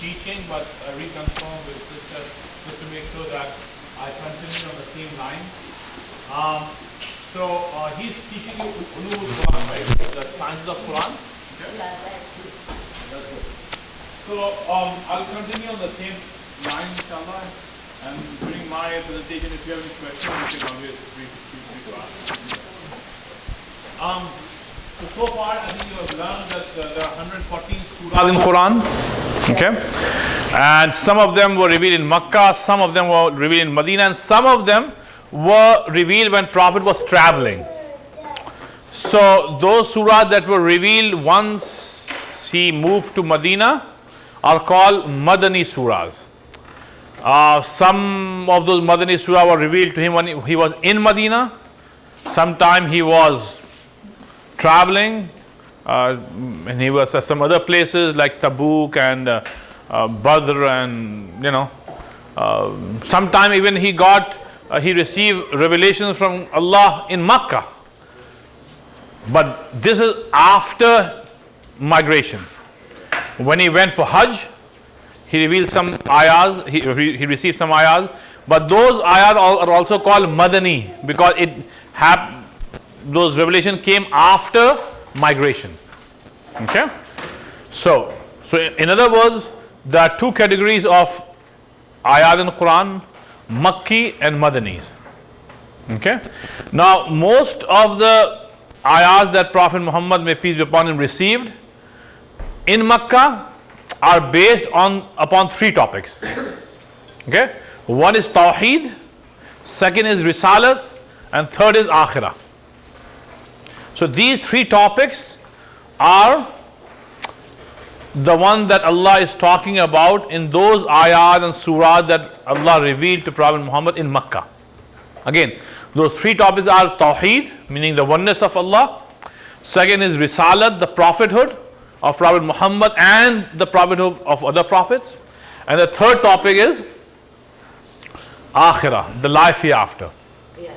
teaching, but I reconfirm with sister just to make sure that I continue on the same line. He's teaching you Ulumul Quran, right? The sciences of Quran. Okay? Yeah, that's good. So I'll continue on the same line, inshallah, and during my presentation, if you have any questions, you can always feel free to ask. So far, I think you have learned that there are 114 surahs in Quran. Okay, and some of them were revealed in Makkah, some of them were revealed in Medina, and some of them were revealed when Prophet was traveling. So those surahs that were revealed once he moved to Medina are called Madani surahs. Some of those Madani surahs were revealed to him when he was in Medina. Sometime he was traveling, and he was at some other places like Tabuk and Badr, and sometime even he received revelations from Allah in Makkah. But this is after migration. When he went for Hajj, he revealed some ayahs, he received some ayahs, but those ayahs are also called Madani because those revelations came after migration. Okay? So in other words, there are two categories of ayat in the Quran, Makki and Madanis. Okay? Now, most of the ayahs that Prophet Muhammad, may peace be upon him, received in Makkah are based upon three topics. Okay? One is Tawhid, second is Risala, and third is Akura. So these three topics are the one that Allah is talking about in those ayat and surah that Allah revealed to Prophet Muhammad in Makkah. Again, those three topics are Tawheed, meaning the oneness of Allah. Second is Risalat, the prophethood of Prophet Muhammad and the prophethood of other prophets. And the third topic is Akhirah, the life hereafter. Yeah.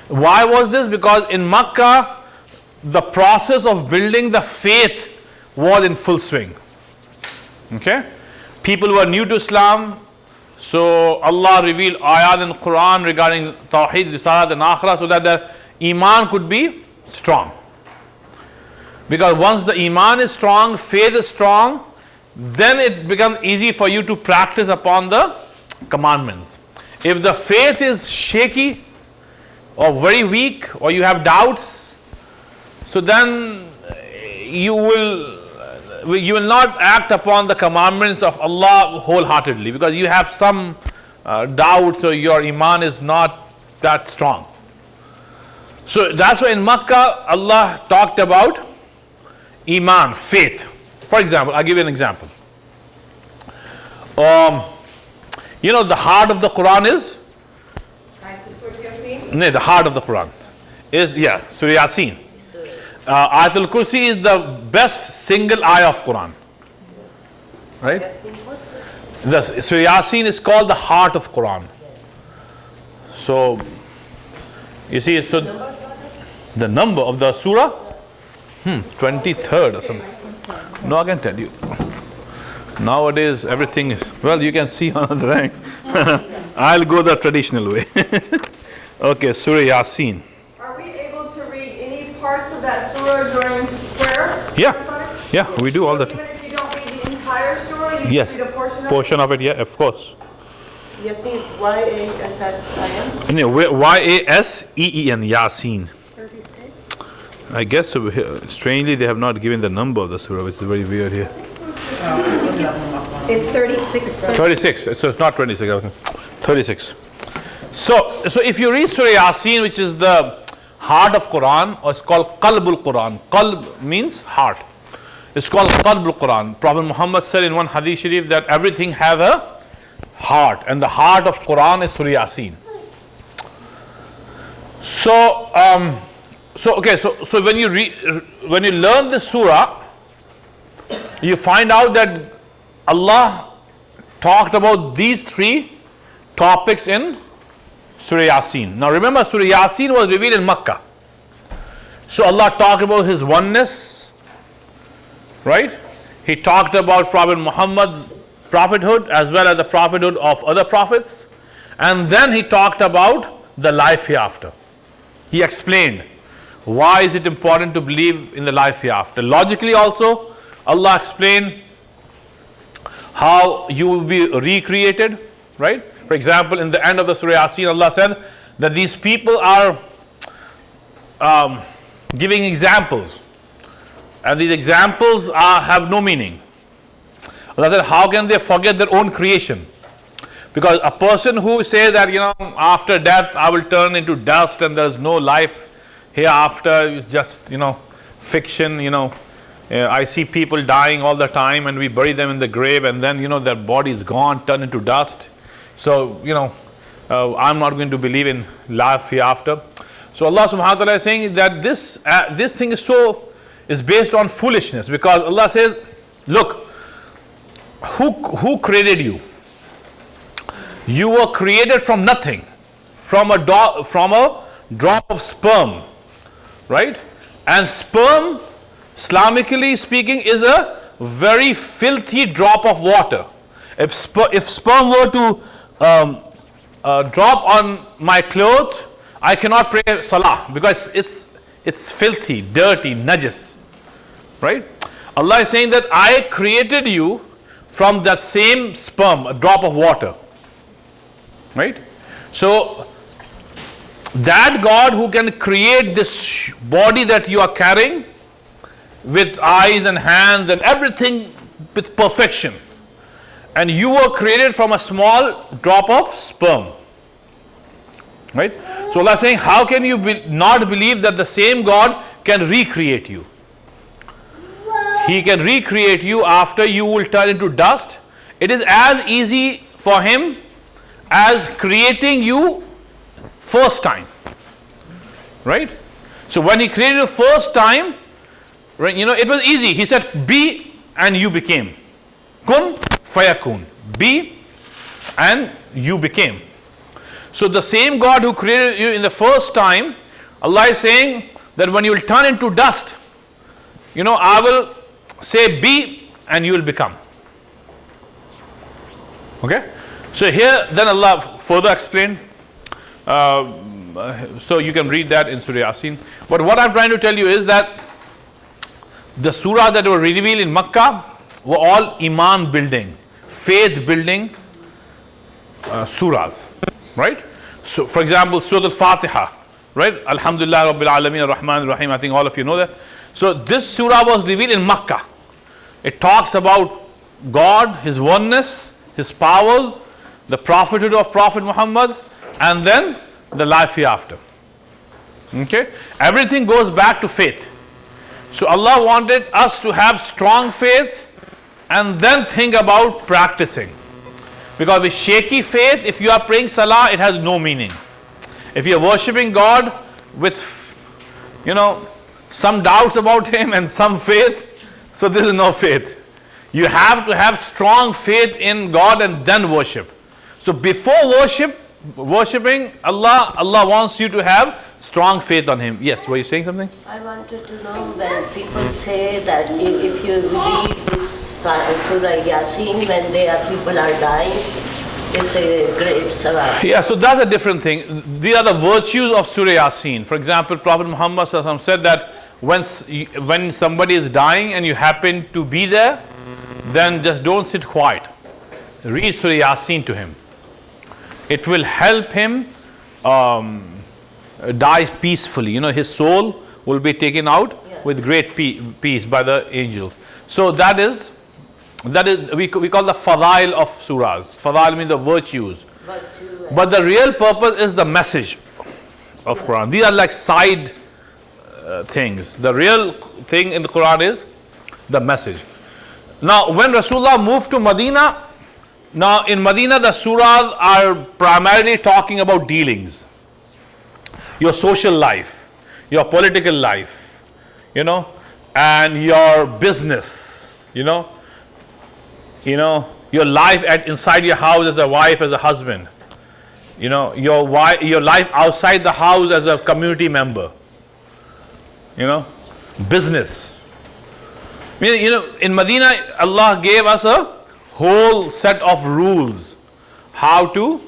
Why was this? Because in Makkah, the process of building the faith was in full swing. Okay? People were new to Islam, so Allah revealed ayat in Quran regarding Tawheed, Risalat and Akhirah so that their Iman could be strong. Because once the Iman is strong, faith is strong, then it becomes easy for you to practice upon the commandments. If the faith is shaky or very weak or you have doubts, so then you will not act upon the commandments of Allah wholeheartedly because you have some doubts or your Iman is not that strong. So that's why in Makkah Allah talked about Iman, faith. For example, I'll give you an example. The heart of the Quran is? No, the heart of the Quran is, Surah Yasin. Ayatul Kursi is the best single ayah of Quran. Right? Surah Yasin is called the heart of Quran. So, you see, the number of the surah? 23rd or something. No, I can tell you. Nowadays, everything is, well, you can see on the rank. I'll go the traditional way. Okay, Surah Yasin. Parts of that surah during prayer? Yeah, we do all that. Even if you don't read the entire surah, you yes. read a portion of it. Yeah, of course. Yasin is Y-A-S-S-I-N? No, Y-A-S-E-E-N, Yasin. 36? I guess, strangely, they have not given the number of the surah, which is very weird here. It's 36. 36, so it's not 26, 36. So if you read Surah Yasin, which is the heart of Quran, or it's called Qalbul Quran. Qalb means heart. It's called Qalbul Quran. Prophet Muhammad said in one hadith sharif that everything has a heart, and the heart of Quran is Surah Yasin. So when you learn this surah, you find out that Allah talked about these three topics in Surah Yasin. Now remember, Surah Yasin was revealed in Makkah. So Allah talked about His oneness, right? He talked about Prophet Muhammad prophethood as well as the prophethood of other prophets. And then he talked about the life hereafter. He explained why is it important to believe in the life hereafter. Logically also, Allah explained how you will be recreated, right? For example, in the end of the Surah Yasin, Allah said that these people are giving examples, and these examples have no meaning. Allah said, how can they forget their own creation? Because a person who says that, after death I will turn into dust and there is no life hereafter, is just, fiction. I see people dying all the time and we bury them in the grave, and then, their body is gone, turned into dust. So, I'm not going to believe in life hereafter. So Allah subhanahu wa ta'ala is saying that this thing is based on foolishness, because Allah says, look, who created you? You were created from nothing, from a drop of sperm, right? And sperm, Islamically speaking, is a very filthy drop of water. If sperm were to drop on my clothes, I cannot pray salah, because it's filthy, dirty, najis, right? Allah is saying that I created you from that same sperm, a drop of water, right? So that God who can create this body that you are carrying with eyes and hands and everything with perfection, and you were created from a small drop of sperm, right? So Allah is saying, how can you not believe that the same God can recreate you? He can recreate you after you will turn into dust. It is as easy for Him as creating you first time, right? So when He created you first time, right, it was easy. He said, be, and you became. Kun fayakun. Be, and you became. So the same God who created you in the first time, Allah is saying that when you will turn into dust, I will say be, and you will become. Okay? So here then Allah further explained. So you can read that in Surah Yasin. But what I'm trying to tell you is that the surah that were revealed in Makkah were all iman building, faith building surahs, right? So for example, Surah Al-Fatiha, right? Alhamdulillah Rabbil Alameen Ar-Rahman Ar-Rahim. I think all of you know that. So this surah was revealed in Makkah. It talks about God, His oneness, His powers, the prophethood of Prophet Muhammad, and then the life hereafter. Okay? Everything goes back to faith. So Allah wanted us to have strong faith and then think about practicing. Because with shaky faith, if you are praying salah, it has no meaning. If you are worshipping God with, some doubts about Him and some faith, so this is no faith. You have to have strong faith in God and then worship. So before worshipping Allah, Allah wants you to have strong faith on Him. Yes, were you saying something? I wanted to know, when people say that if you read this Surah Yasin when people are dying, it's a great salah. Yeah, so that's a different thing. These are the virtues of Surah Yasin. For example, Prophet Muhammad said that when somebody is dying and you happen to be there, then just don't sit quiet. Read Surah Yasin to him. It will help him die peacefully. His soul will be taken out with great peace by the angels. So that is we call the fadail of surahs. Fadail means the virtues. But the real purpose is the message of Quran. These are like side things. The real thing in the Quran is the message. Now when Rasulullah moved to Medina, now in Medina the surahs are primarily talking about dealings, your social life, your political life, and your business, your life inside your house as a wife, as a husband, your life outside the house as a community member, business. In Medina, Allah gave us a whole set of rules how to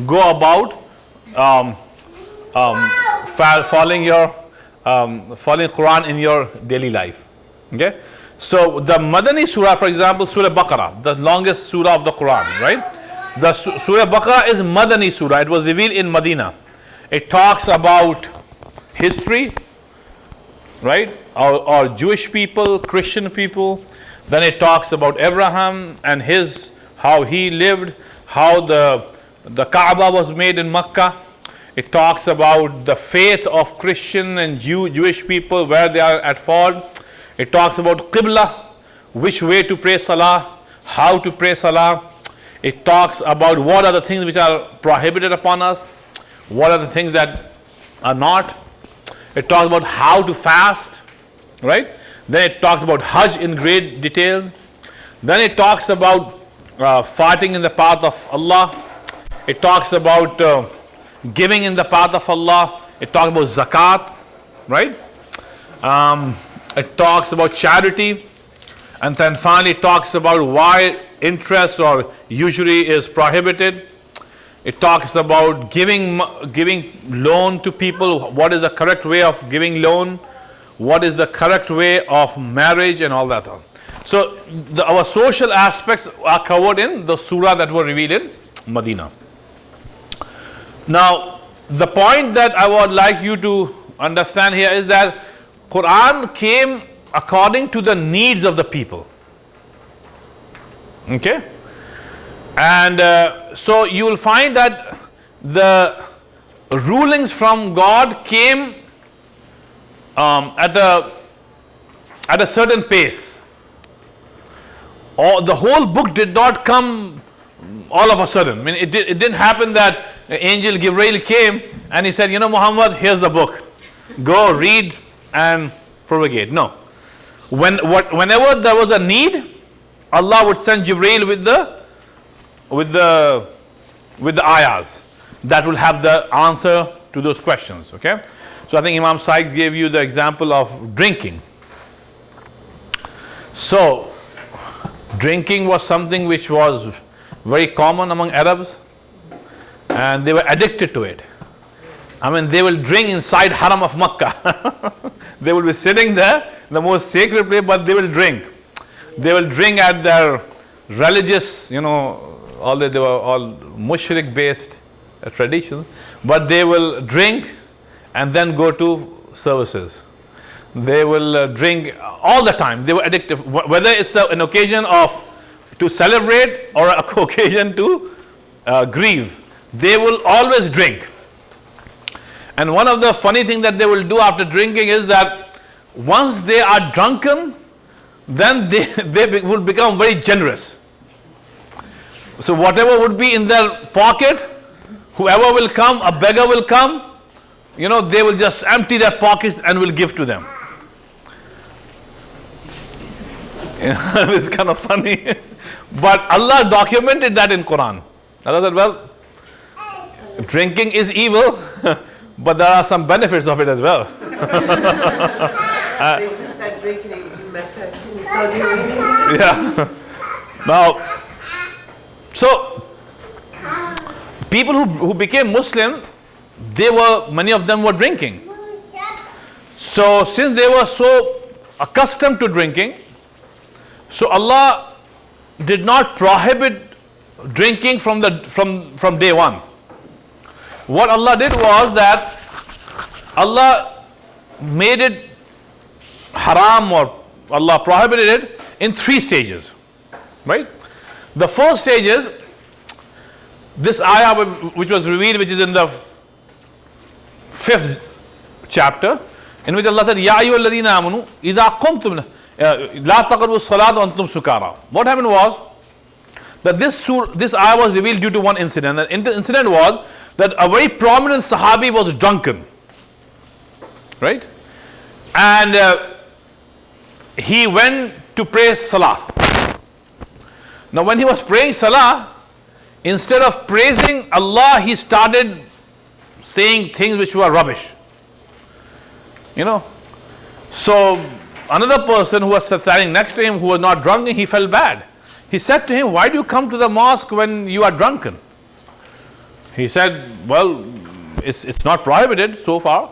go about following Quran in your daily life. Okay, so the Madani Surah, for example, Surah Baqarah, the longest Surah of the Quran, right? The Surah Baqarah is Madani Surah. It was revealed in Medina. It talks about history, right? Or Jewish people, Christian people. Then it talks about Abraham and how he lived, how the Kaaba was made in Mecca. It talks about the faith of Christian and Jewish people, where they are at fault. It talks about Qibla, which way to pray Salah, how to pray Salah. It talks about what are the things which are prohibited upon us, what are the things that are not. It talks about how to fast, right? Then it talks about Hajj in great detail. Then it talks about fighting in the path of Allah. It talks about giving in the path of Allah. It talks about zakat, right? It talks about charity. And then finally it talks about why interest or usury is prohibited. It talks about giving loan to people. What is the correct way of giving loan? What is the correct way of marriage and all that. So our social aspects are covered in the surah that were revealed in Medina. Now, the point that I would like you to understand here is that Quran came according to the needs of the people. Okay? And so you will find that the rulings from God came at a certain pace. Or the whole book did not come all of a sudden. I mean, it didn't happen that Angel Gabriel came and he said, Muhammad, here's the book. Go read and propagate. No. Whenever there was a need, Allah would send Jibreel with the ayahs that will have the answer to those questions. Okay, so I think Imam Said gave you the example of drinking. So drinking was something which was very common among Arabs, and they were addicted to it. I mean, they will drink inside Haram of Makkah. They will be sitting there, the most sacred place, but they will drink. They will drink at their religious, they were all mushrik based traditions, but they will drink and then go to services. They will drink all the time. They were addictive, whether it's an occasion to celebrate or an occasion to grieve. They will always drink. And one of the funny things that they will do after drinking is that once they are drunken, then they will become very generous. So whatever would be in their pocket, whoever will come, a beggar will come, they will just empty their pockets and will give to them. It's kind of funny. But Allah documented that in Quran. Allah said, well, drinking is evil, but there are some benefits of it as well. They should start drinking in Mecca, in Saudi Arabia. Yeah. Now, so people who became Muslim, many of them were drinking. So since they were so accustomed to drinking, so Allah did not prohibit drinking from day one. What Allah did was that Allah made it haram, or Allah prohibited it in 3 stages, right? The first stage is this ayah which was revealed, which is in the 5th chapter, in which Allah said, Ya ayyuhalladhina amanu idha qumtum la taqrabu as-salata wa antum sukara. What happened was that this ayah was revealed due to one incident. The incident was that a very prominent Sahabi was drunken, right? And he went to pray Salah. Now when he was praying Salah, instead of praising Allah, he started saying things which were rubbish. So another person who was standing next to him, who was not drunk, he felt bad. He said to him, why do you come to the mosque when you are drunken? He said, well, it's not prohibited so far.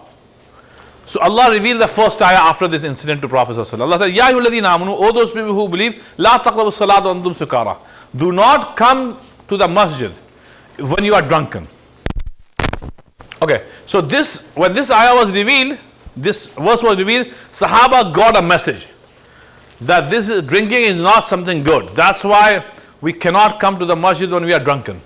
So Allah revealed the first ayah after this incident to Prophet ﷺ. Allah said, Ya ayyuhalladhina amanu, O those people who believe, La taqrabu salata wa antum sukara. Do not come to the masjid when you are drunken. Okay, so when this ayah was revealed, this verse was revealed, Sahaba got a message that drinking is not something good. That's why we cannot come to the masjid when we are drunken.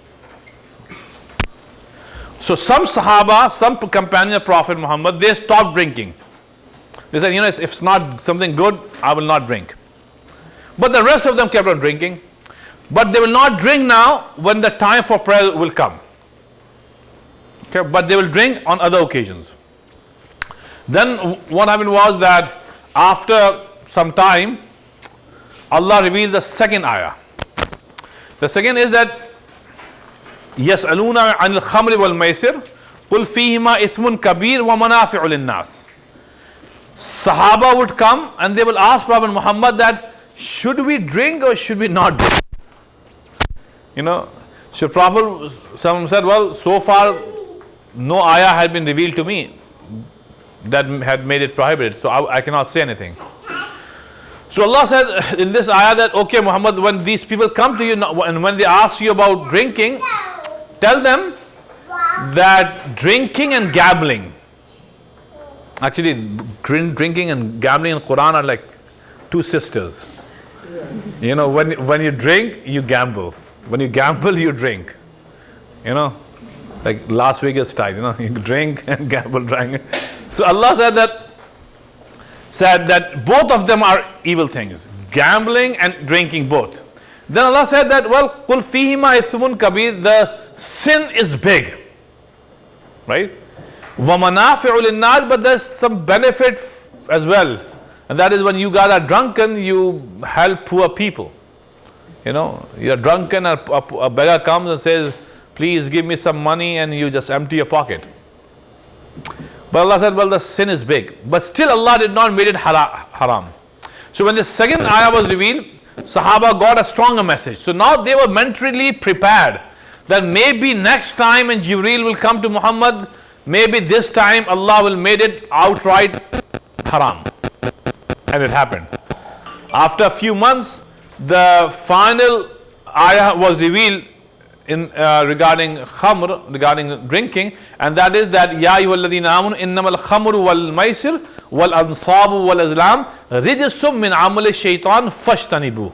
So some Sahaba, some companions of Prophet Muhammad, they stopped drinking. They said, if it's not something good, I will not drink. But the rest of them kept on drinking. But they will not drink now when the time for prayer will come. Okay, but they will drink on other occasions. Then what happened was that after some time, Allah revealed the second ayah. The second is that يَسْأَلُونَ عَنِ الْخَمْرِ وَالْمَيْسِرِ قُلْ فِيهِمَا إِثْمٌ كَبِيرٌ وَمَنَافِعُ لِلنَّاسِ. Sahaba would come and they will ask Prophet Muhammad that, should we drink or should we not drink? So Prophet, some said, well, so far no ayah had been revealed to me that had made it prohibited, so I cannot say anything. So Allah said in this ayah that, okay Muhammad, when these people come to you and when they ask you about drinking, tell them that drinking and gambling, actually drinking and gambling in Quran are like two sisters. When you drink, you gamble. When you gamble, you drink. Like Las Vegas style, you drink and gamble, drink. So Allah said that both of them are evil things, gambling and drinking both. Then Allah said that, well, قُلْ فِيهِمَا إِثْمٌ كَبِيرٌ, the sin is big, right? وَمَنَافِعُ لِلنَّاسِ, but there's some benefit as well, and that is when you guys are drunken, you help poor people. You're drunken, a beggar comes and says, please give me some money, and you just empty your pocket. But Allah said, well, the sin is big. But still Allah did not make it haram. So when the second ayah was revealed, Sahaba got a stronger message. So now they were mentally prepared that maybe next time when Jibreel will come to Muhammad, maybe this time Allah will make it outright haram. And it happened. After a few months, the final ayah was revealed regarding khamr, regarding drinking, and that is that Ya ayyuhalladhina amanu innamal khamru wal maisir wal ansabu wal azlam rijsum min amali shaitan fashtanibu.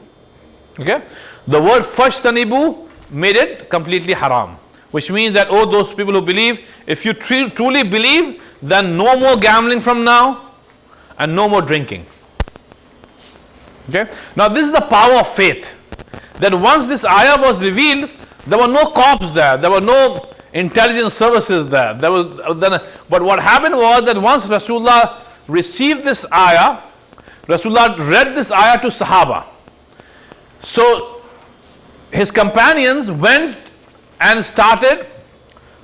Okay, the word fashtanibu made it completely haram, which means that, oh, those people who believe, if you truly believe, then no more gambling from now and no more drinking. Okay, now this is the power of faith, that once this ayah was revealed, there were no cops there, there were no intelligence services there. But what happened was that once Rasulullah received this ayah, Rasulullah read this ayah to Sahaba. So his companions went and started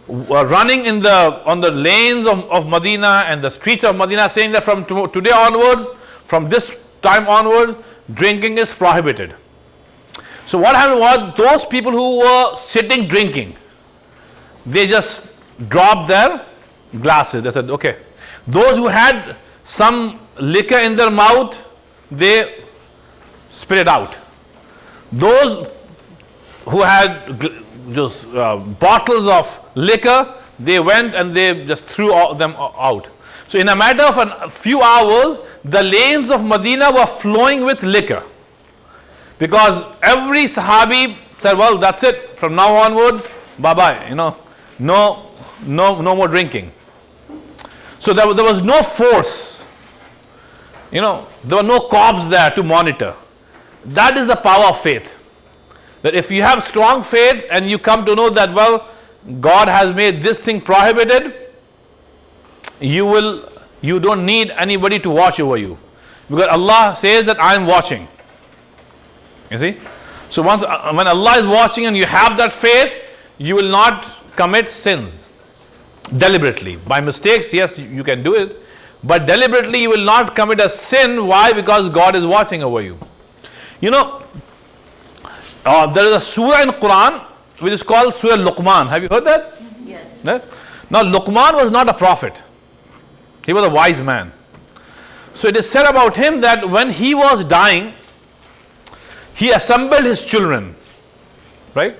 running on the lanes of Medina and the streets of Medina, saying that from today onwards, from this time onwards, drinking is prohibited. So what happened was, those people who were sitting drinking, they just dropped their glasses. They said, okay. Those who had some liquor in their mouth, they spit it out. Those who had just bottles of liquor, they went and they just threw them out. So in a matter of a few hours, the lanes of Medina were flowing with liquor. Because every Sahabi said, well, that's it. From now onward, bye-bye. No more drinking. So there was no force. There were no cops there to monitor. That is the power of faith. That if you have strong faith and you come to know that, well, God has made this thing prohibited, you don't need anybody to watch over you. Because Allah says that I am watching. You see? So when Allah is watching and you have that faith, you will not commit sins deliberately. By mistakes, yes, you can do it, but deliberately you will not commit a sin. Why? Because God is watching over you. There is a surah in Quran which is called Surah Luqman. Have you heard that? Yes. Yeah? Now Luqman was not a prophet. He was a wise man. So it is said about him that when he was dying, he assembled his children. Right?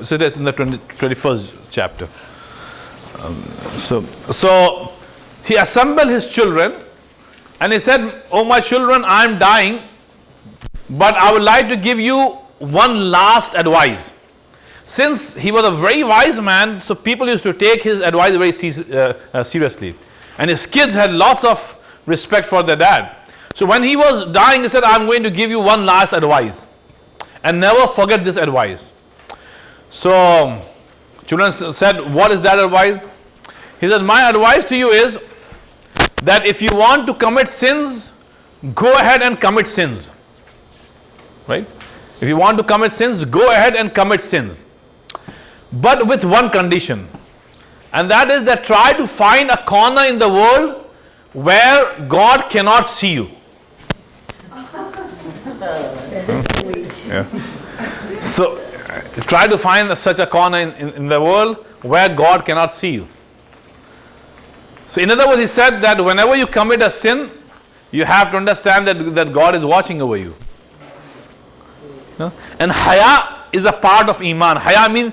So that's in the 21st chapter. So he assembled his children and he said, "Oh my children, I am dying, but I would like to give you one last advice." Since he was a very wise man, so people used to take his advice very seriously. And his kids had lots of respect for their dad. So when he was dying, he said, "I'm going to give you one last advice. And never forget this advice." So children said, "What is that advice?" He said, "My advice to you is that if you want to commit sins, go ahead and commit sins." Right? If you want to commit sins, go ahead and commit sins. But with one condition. And that is that try to find a corner in the world where God cannot see you. Yeah. So try to find such a corner in the world where God cannot see you. So in other words, he said that whenever you commit a sin, you have to understand that God is watching over you. And haya is a part of iman. Haya means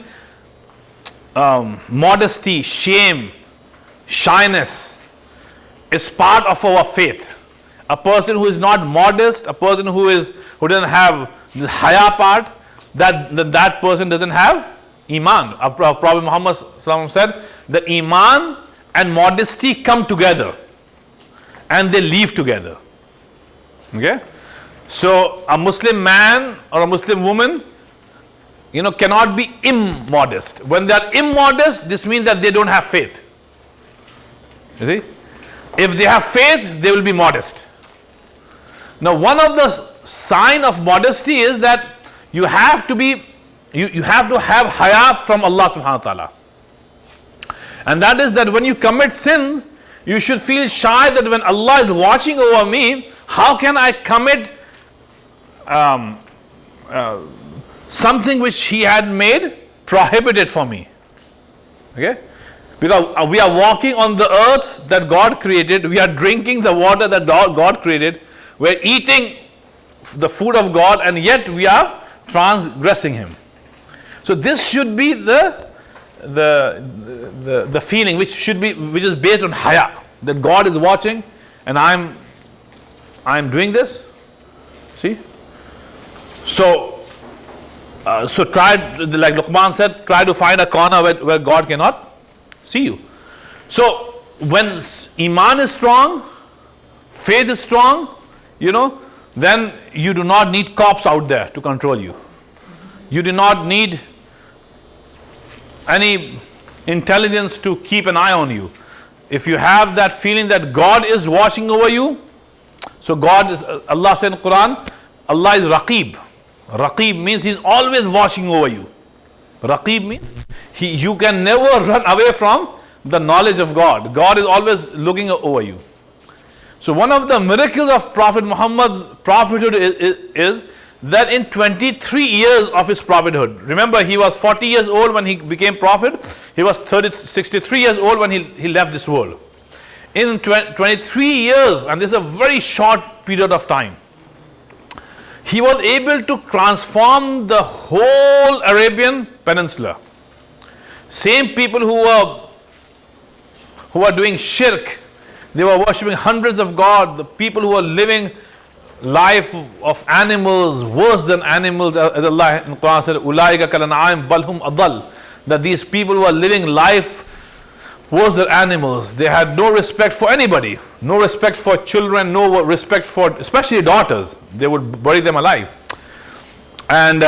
modesty, shame, shyness is part of our faith. A person who is not modest, a person who doesn't have the haya part, that person doesn't have iman. Prophet Muhammad said that iman and modesty come together and they live together. Okay? So a Muslim man or a Muslim woman, cannot be immodest. When they are immodest, this means that they don't have faith. You see? If they have faith, they will be modest. Now, one of the sign of modesty is that you have to have haya from Allah subhanahu wa ta'ala. And that is that when you commit sin, you should feel shy that when Allah is watching over me, how can I commit something which He had made prohibited for me? Okay? Because we are walking on the earth that God created, we are drinking the water that God created, we are eating the food of God, and yet we are transgressing Him. So this should be the feeling which is based on haya, that God is watching and I'm doing this. See? So try, like Luqman said, try to find a corner where God cannot see you. So when iman is strong, faith is strong, then you do not need cops out there to control you. You do not need any intelligence to keep an eye on you. If you have that feeling that God is watching over you, so Allah said in Quran, Allah is Raqib. Raqib means He's always watching over you. Raqib means you can never run away from the knowledge of God. God is always looking over you. So one of the miracles of Prophet Muhammad's prophethood is that in 23 years of his prophethood, remember he was 40 years old when he became prophet, he was 63 years old when he left this world. In 23 years, and this is a very short period of time, he was able to transform the whole Arabian Peninsula. Same people who were doing shirk, they were worshipping hundreds of gods, the people who were living life of animals, worse than animals, as Allah in Quran said, "Ulaika kalan'am balhum adal," that these people were living life worse than animals. They had no respect for anybody, no respect for children, no respect for especially daughters. They would bury them alive. And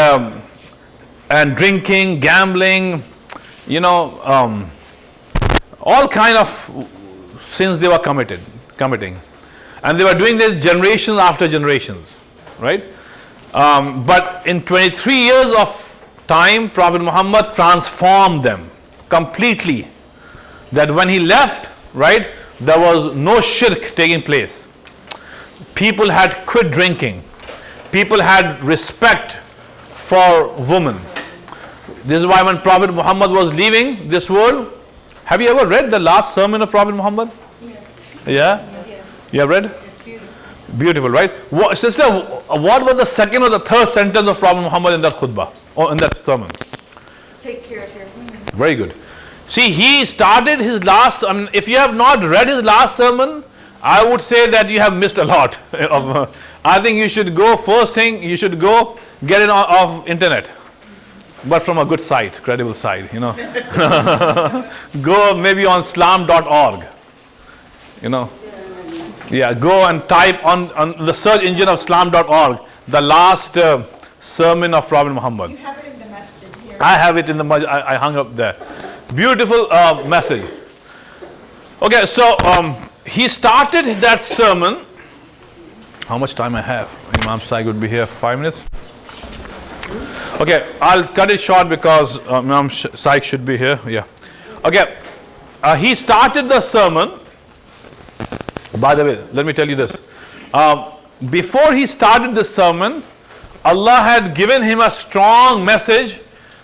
drinking, gambling, all kind of sins they were committing. And they were doing this generations after generations, right? But in 23 years of time, Prophet Muhammad transformed them completely. That when he left, right, there was no shirk taking place. People had quit drinking. People had respect for women. This is why when Prophet Muhammad was leaving this world, have you ever read the last sermon of Prophet Muhammad? Yes. Yeah? Yes. You have read? It's beautiful. Beautiful, right? Sister, what was the second or the third sentence of Prophet Muhammad in that khutbah, or in that sermon? Take care of your women. Very good. See, he started his last, if you have not read his last sermon, I would say that you have missed a lot. I think you should go, first thing, you should go get it off internet. But from a good site, credible site, Go maybe on slam.org. Yeah, go and type on the search engine of slam.org the last sermon of Prophet Muhammad. You have it in the messages here. I have it in the I hung up there. Beautiful message. Okay, so he started that sermon. How much time I have? Imam Saik would be here 5 minutes. Okay, I'll cut it short because Imam Saik should be here. Yeah. Okay, he started the sermon. By the way, let me tell you this. Before he started the sermon, Allah had given him a strong message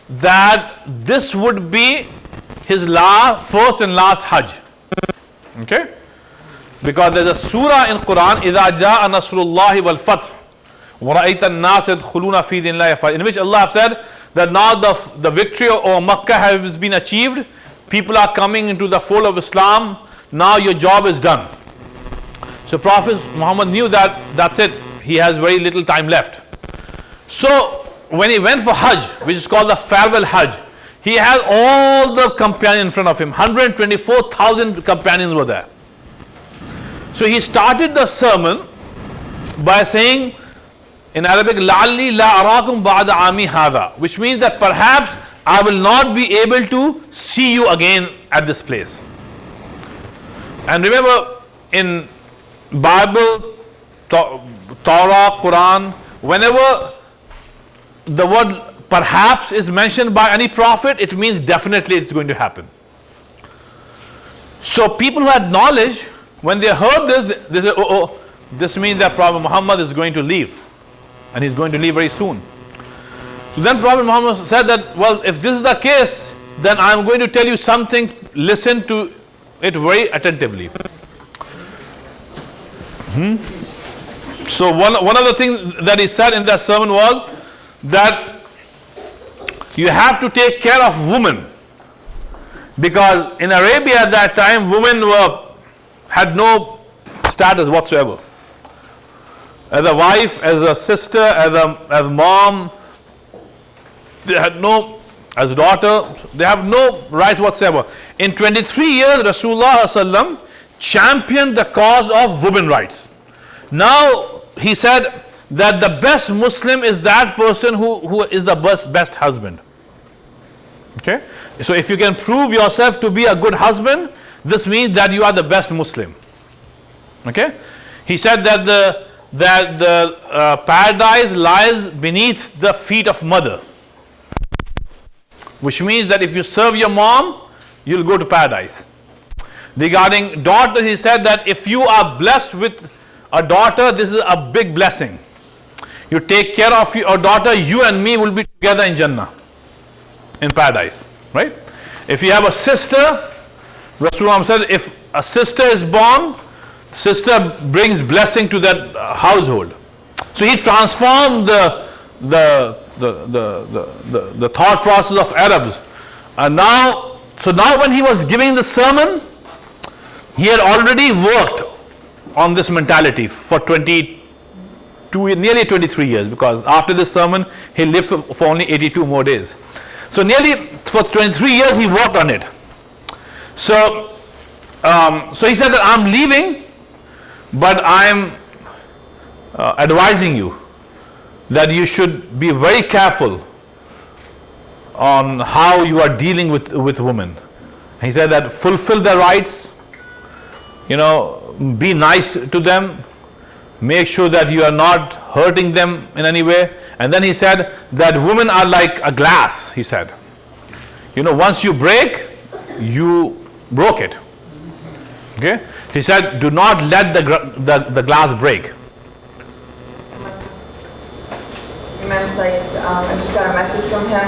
that this would be his first and last Hajj. Okay? Because there's a surah in Quran, إِذَا جَاءَ نَصْرُ اللَّهِ وَالْفَتْحُ وَرَأَيْتَ النَّاسَ يَدْخُلُونَ فِي دِينِ اللَّهِ أَفْوَاجًا, in which Allah have said that now the victory over Makkah has been achieved. People are coming into the fold of Islam. Now your job is done. So Prophet Muhammad knew that that's it. He has very little time left. So when he went for Hajj, which is called the farewell Hajj, he had all the companions in front of him. 124,000 companions were there. So he started the sermon by saying in Arabic, لَعَلِّي لَا أَرَاكُمْ بَعْدَ عَامِي هَذَا, which means that perhaps I will not be able to see you again at this place. And remember, in Bible, Torah, Quran, whenever the word perhaps is mentioned by any prophet, it means definitely it's going to happen. So people who had knowledge, when they heard this, they said, oh, this means that Prophet Muhammad is going to leave. And he's going to leave very soon. So then Prophet Muhammad said that, well, if this is the case, then I'm going to tell you something, listen to it very attentively. So one of the things that he said in that sermon was that you have to take care of women, because in Arabia at that time women had no status whatsoever. As a wife, as a sister, as mom, they had no, as daughter, they have no rights whatsoever. In 23 years, Rasulullah ﷺ championed the cause of women rights. Now he said that the best Muslim is that person who is the best husband. Okay? So if you can prove yourself to be a good husband, this means that you are the best Muslim. Okay? He said that the paradise lies beneath the feet of mother, which means that if you serve your mom, you'll go to paradise. Regarding daughter, he said that if you are blessed with a daughter, this is a big blessing. You take care of your daughter, you and me will be together in Jannah, in paradise, right? If you have a sister, Rasulullah said, if a sister is born, sister brings blessing to that household. So he transformed the thought process of Arabs. And now when he was giving the sermon, he had already worked on this mentality for nearly 23 years, because after this sermon he lived for only 82 more days. So nearly for 23 years he worked on it. So he said that I'm leaving, but I'm advising you that you should be very careful on how you are dealing with women. He said that fulfill their rights, be nice to them, make sure that you are not hurting them in any way. And then he said that women are like a glass, he said. Once you break, you broke it. Okay? He said, do not let the glass break. Imam says, I just got a message from him.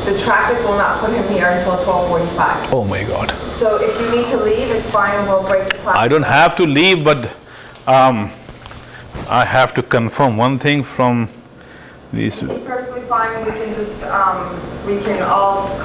The traffic will not put him here until 12:45. Oh my God. So if you need to leave, it's fine, we'll break the class. I don't have to leave, but I have to confirm one thing from these. It's perfectly fine, we can just, we can all